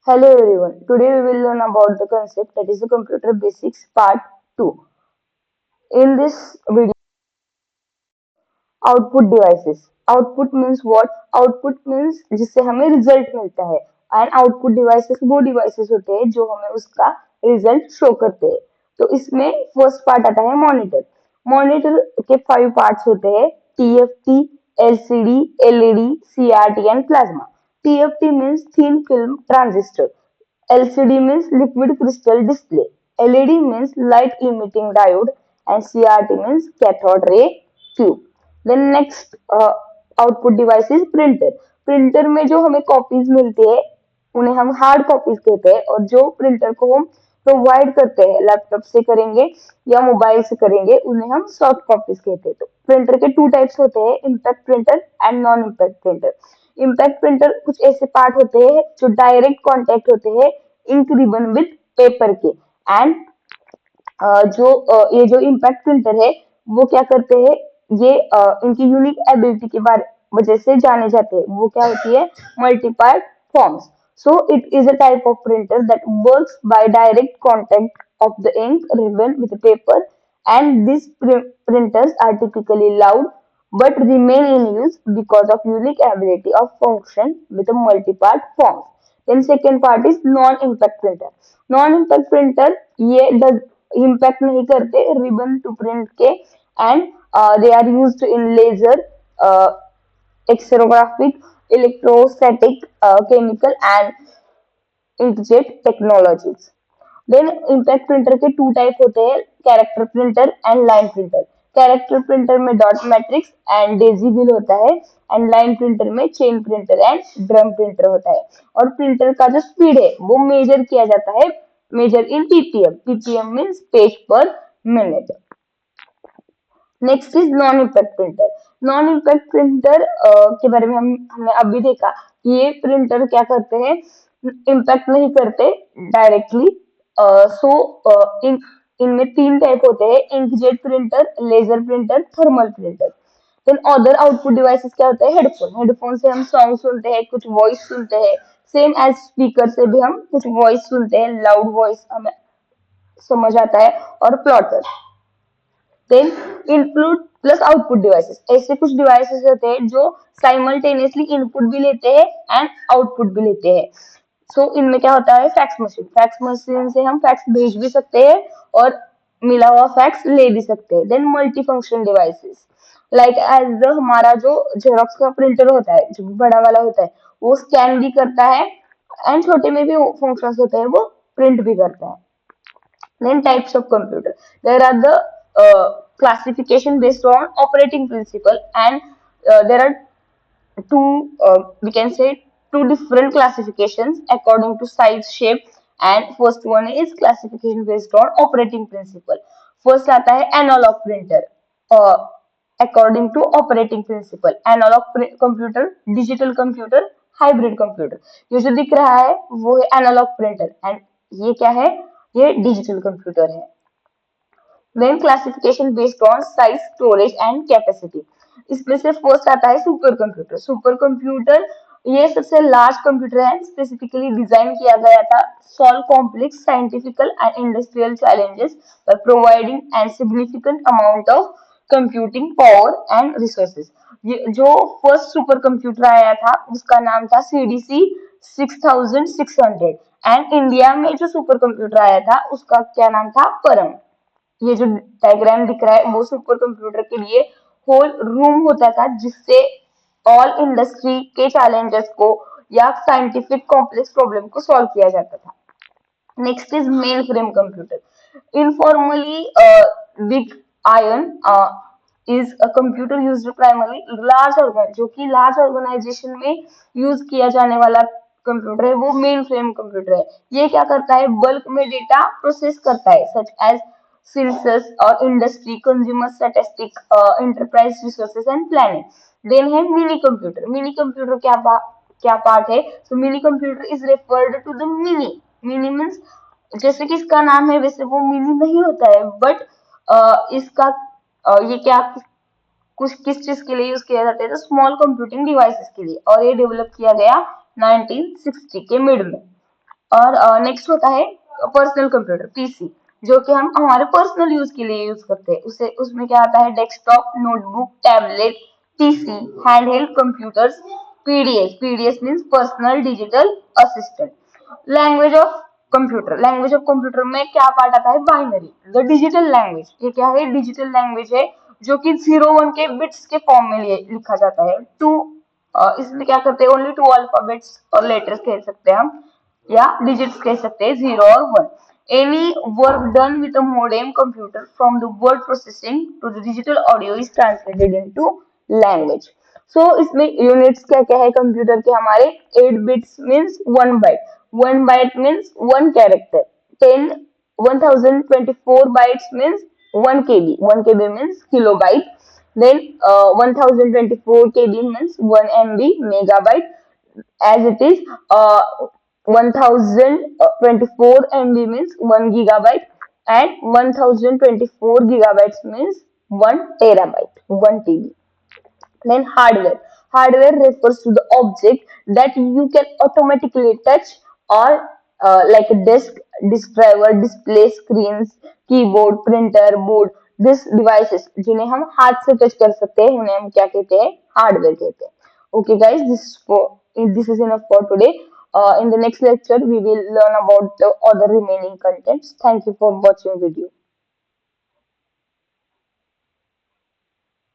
Hello everyone. Today we will learn about the concept that is the computer basics part 2. In this video, output devices. Output means what? Output means जिससे हमें result मिलता है. And output devices वो devices होते हैं जो हमें उसका रिजल्ट शो करते हैं. तो इसमें फर्स्ट पार्ट आता है मॉनिटर. मॉनिटर के 5 पार्ट्स होते हैं: TFT, LCD, LED, CRT and plasma. TFT means thin film transistor. LCD means liquid crystal display. LED means light emitting diode, and CRT means cathode ray tube. Then next output device is printer. Printer में जो हमें copies मिलती है उन्हें हम hard copies कहते हैं, और जो प्रिंटर को हम प्रोवाइड करते हैं लैपटॉप से करेंगे या मोबाइल से करेंगे उन्हें हम सॉफ्ट कॉपीज कहते हैं. तो प्रिंटर के 2 टाइप्स होते हैं: impact printer and non impact printer. Impact printer कुछ ऐसे पार्ट होते हैं जो डायरेक्ट कांटेक्ट होते हैं इंक रिबन विद पेपर के. एंड ये जो इम्पैक्ट प्रिंटर है वो क्या करते हैं, ये इनकी यूनिक एबिलिटी के बारे वजह से जाने जाते हैं. वो क्या होती है? Multipart forms. So it is a type of printer that works by direct contact of the ink ribbon with the paper, and these printers are typically loud but remain in use because of unique ability of function with a multi-part form. Then second part is non-impact printer. Non-impact printer ये does impact नहीं करते ribbon to print के, and they are used in laser, uh, exerographic, electrostatic, chemical and inkjet technologies. Then impact printer के 2 type होते हैं: character printer and line printer. Character printer में dot matrix and daisy wheel होता है, and line printer में chain printer and drum printer होता है. और प्रिंटर का जो स्पीड है वो मेजर किया जाता है, measure in PPM. PPM means page per minute. Next is non impact printer. Non impact printer के बारे में हमने अभी देखा कि ये प्रिंटर क्या करते हैं, इम्पैक्ट नहीं करते डायरेक्टली. सो इन इनमें 3 टाइप होते हैं: inkjet printer, laser printer, thermal printer. Then other output devices क्या होते हैं? हेडफोन. हेडफोन से हम सॉन्ग सुनते हैं, कुछ वॉइस सुनते हैं. सेम एज स्पीकर से भी हम कुछ वॉइस सुनते हैं, लाउड वॉइस हमें समझ आता है. और plotter. Then input plus output devices. ऐसे कुछ डिवाइसेस होते हैं जो साइमल्टेनियसली इनपुट भी लेते हैं एंड आउटपुट भी लेते हैं. सो इनमें क्या होता है? Fax machine. फैक्स मशीन से हम फैक्स भेज भी सकते हैं और मिला हुआ फैक्स ले भी सकते हैं. Then multi function devices like as हमारा जो जेरोक्स का प्रिंटर होता है जो बड़ा वाला होता है वो स्कैन भी करता है, एंड छोटे में भी फंक्शंस होते हैं वो प्रिंट भी करता है. Then types of computer. There are the classification based on operating principle, and there are two, we can say, two different classifications according to size, shape, and first one is classification based on operating principle. First आता है analog printer. uh, according to operating principle. Analog computer, digital computer, hybrid computer. ये जो दिख रहा है वो है analog printer, and ये क्या है? ये डिजिटल कंप्यूटर है. Then classification based on size, storage and capacity. इसमें से फर्स्ट आता है सुपर कंप्यूटर. सुपर कंप्यूटर ये सबसे लार्ज कंप्यूटर है, स्पेसिफिकली डिजाइन किया गया था solve complex scientifical and industrial challenges by providing and significant amount of computing power and resources. ये जो फर्स्ट सुपर कंप्यूटर आया था उसका नाम था सीडीसी 6600, एंड इंडिया में जो सुपर कंप्यूटर आया था उसका क्या नाम था? परम. ये जो डायग्राम दिख रहा है वो सुपर कंप्यूटर के लिए होल रूम होता था जिससे ऑल इंडस्ट्री के चैलेंजेस को या साइंटिफिक कॉम्प्लेक्स प्रॉब्लम को सॉल्व किया जाता था. Next is main frame computer. Informally big ion is a computer used primarily large organ, जो कि लार्ज ऑर्गेनाइजेशन में यूज किया जाने वाला कंप्यूटर है वो मेन फ्रेम कंप्यूटर है. ये क्या करता है? बल्क में डेटा प्रोसेस करता है सच एज सेंसस और industry, consumer statistic, enterprise resources and planning. Then है मिनी कंप्यूटर. मिनी कंप्यूटर क्या पार्ट है? तो mini computer is referred to the mini. Mini means जैसे कि इसका नाम है वैसे वो मिनी नहीं होता है, बट इसका ये क्या कुछ किस चीज के लिए यूज किया जाता है? तो स्मॉल कंप्यूटिंग डिवाइसेस के लिए, और ये डेवलप किया गया 1960 के मिड में. और नेक्स्ट होता है पर्सनल कंप्यूटर पीसी, जो कि हम हमारे पर्सनल यूज के लिए यूज करते हैं। उसे उसमें क्या आता है, desktop, notebook, tablet, PC, handheld computers, PDS, PDS means personal digital assistant. Language of computer, language of computer में क्या पार्ट आता है, बाइनरी, द डिजिटल लैंग्वेज। ये क्या है, डिजिटल लैंग्वेज है जो कि 0 1 के बिट्स के फॉर्म में लिखा जाता है। टू इसमें क्या करते हैं, ओनली 2 अल्फाबेट्स और लेटर्स कह सकते हैं हम, या डिजिट्स कह सकते हैं, 0 और 1। Any work done with a modem computer from the word processing to the digital audio is translated into language. So इसमें यूनिट्स क्या क्या है कंप्यूटर के हमारे, 8 bits means 1 byte, 1 byte means 1 character, 1024 bytes means 1 KB, 1 KB means kilobyte, then 1024 KB means 1 MB megabyte, as it is 1024 MB means 1 gigabyte, and 1024 gigabytes means 1 terabyte, 1 TB. Then hardware. Hardware refers to the object that you can automatically touch, or like a disk driver, display screens, keyboard, printer, board. This devices जिन्हें हम हाथ से touch कर सकते हैं उन्हें हम क्या कहते हैं, हार्डवेयर कहते हैं. Okay guys, this is enough for today. In the next lecture we will learn about the other remaining contents. Thank you for watching video.